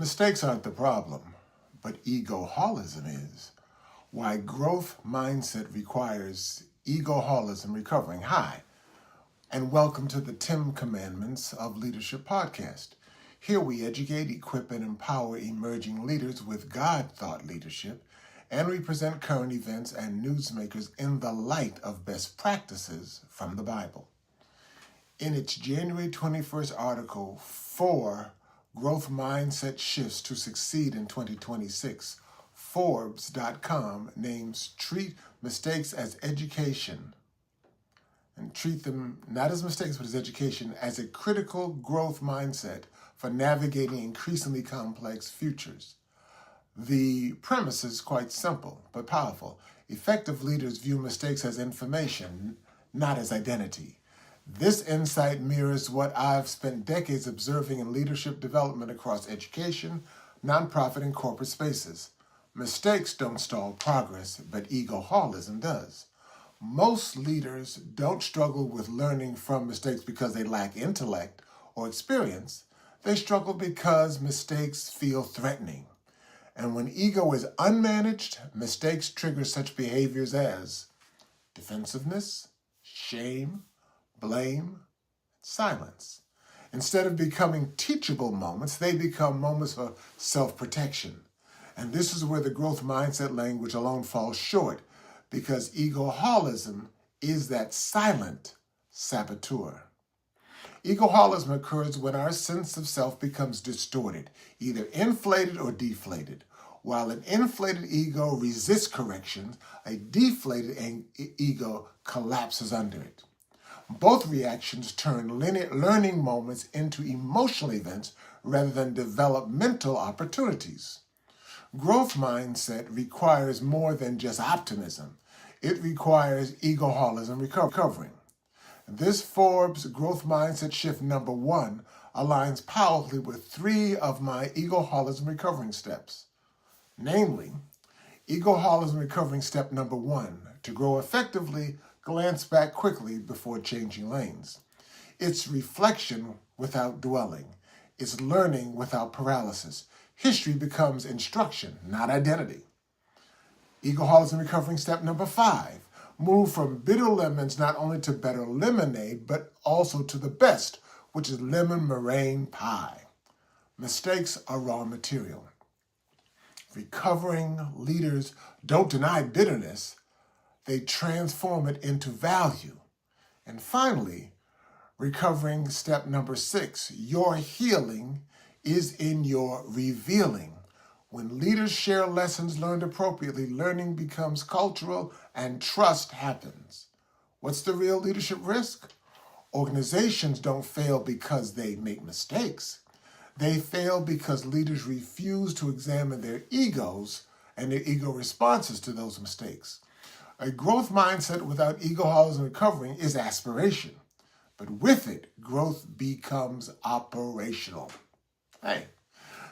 Mistakes aren't the problem, but ego-holism is. Why growth mindset requires ego-holism recovering. Hi, and welcome to the 10 Commandments of Leadership podcast. Here we educate, equip, and empower emerging leaders with God-thought leadership, and we present current events and newsmakers in the light of best practices from the Bible. In its January 21st article, 4 Growth Mindset Shifts to Succeed in 2026, Forbes.com names treat mistakes as education and treat them not as mistakes but as education as a critical growth mindset for navigating increasingly complex futures. The premise is quite simple but powerful. Effective leaders view mistakes as information, not as identity. This insight mirrors what I've spent decades observing in leadership development across education, nonprofit, and corporate spaces. Mistakes don't stall progress, but ego-holism does. Most leaders don't struggle with learning from mistakes because they lack intellect or experience. They struggle because mistakes feel threatening. And when ego is unmanaged, mistakes trigger such behaviors as defensiveness, shame, blame, silence. Instead of becoming teachable moments, they become moments for self-protection. And this is where the growth mindset language alone falls short, because ego-holism is that silent saboteur. Ego-holism occurs when our sense of self becomes distorted, either inflated or deflated. While an inflated ego resists corrections, a deflated ego collapses under it. Both reactions turn learning moments into emotional events rather than developmental opportunities. Growth mindset requires more than just optimism. It requires ego-holism recovering. This Forbes growth mindset shift number 1 aligns powerfully with 3 of my ego-holism recovering steps. Namely, ego-holism recovering step number 1, to grow effectively, glance back quickly before changing lanes. It's reflection without dwelling. It's learning without paralysis. History becomes instruction, not identity. Ego-holism recovering step number 5. Move from bitter lemons not only to better lemonade, but also to the best, which is lemon meringue pie. Mistakes are raw material. Recovering leaders don't deny bitterness. They transform it into value. And finally, recovering step number 6, your healing is in your revealing. When leaders share lessons learned appropriately, learning becomes cultural and trust happens. What's the real leadership risk? Organizations don't fail because they make mistakes. They fail because leaders refuse to examine their egos and their ego responses to those mistakes. A growth mindset without ego-holism recovering is aspiration, but with it, growth becomes operational. Hey,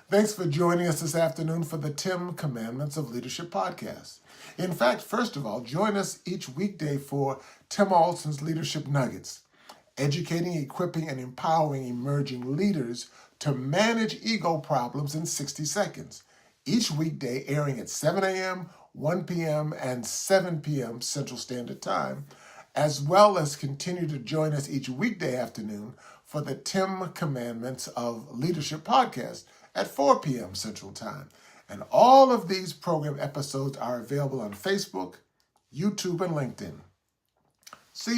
thanks for joining us this afternoon for the 10 Commandments of Leadership podcast. In fact, first of all, join us each weekday for Tim Alston's Leadership Nuggets, educating, equipping, and empowering emerging leaders to manage ego problems in 60 seconds. Each weekday airing at 7 a.m., 1 p.m., and 7 p.m. Central Standard Time, as well as continue to join us each weekday afternoon for the 10 Commandments of Leadership podcast at 4 p.m. Central Time. And all of these program episodes are available on Facebook, YouTube, and LinkedIn.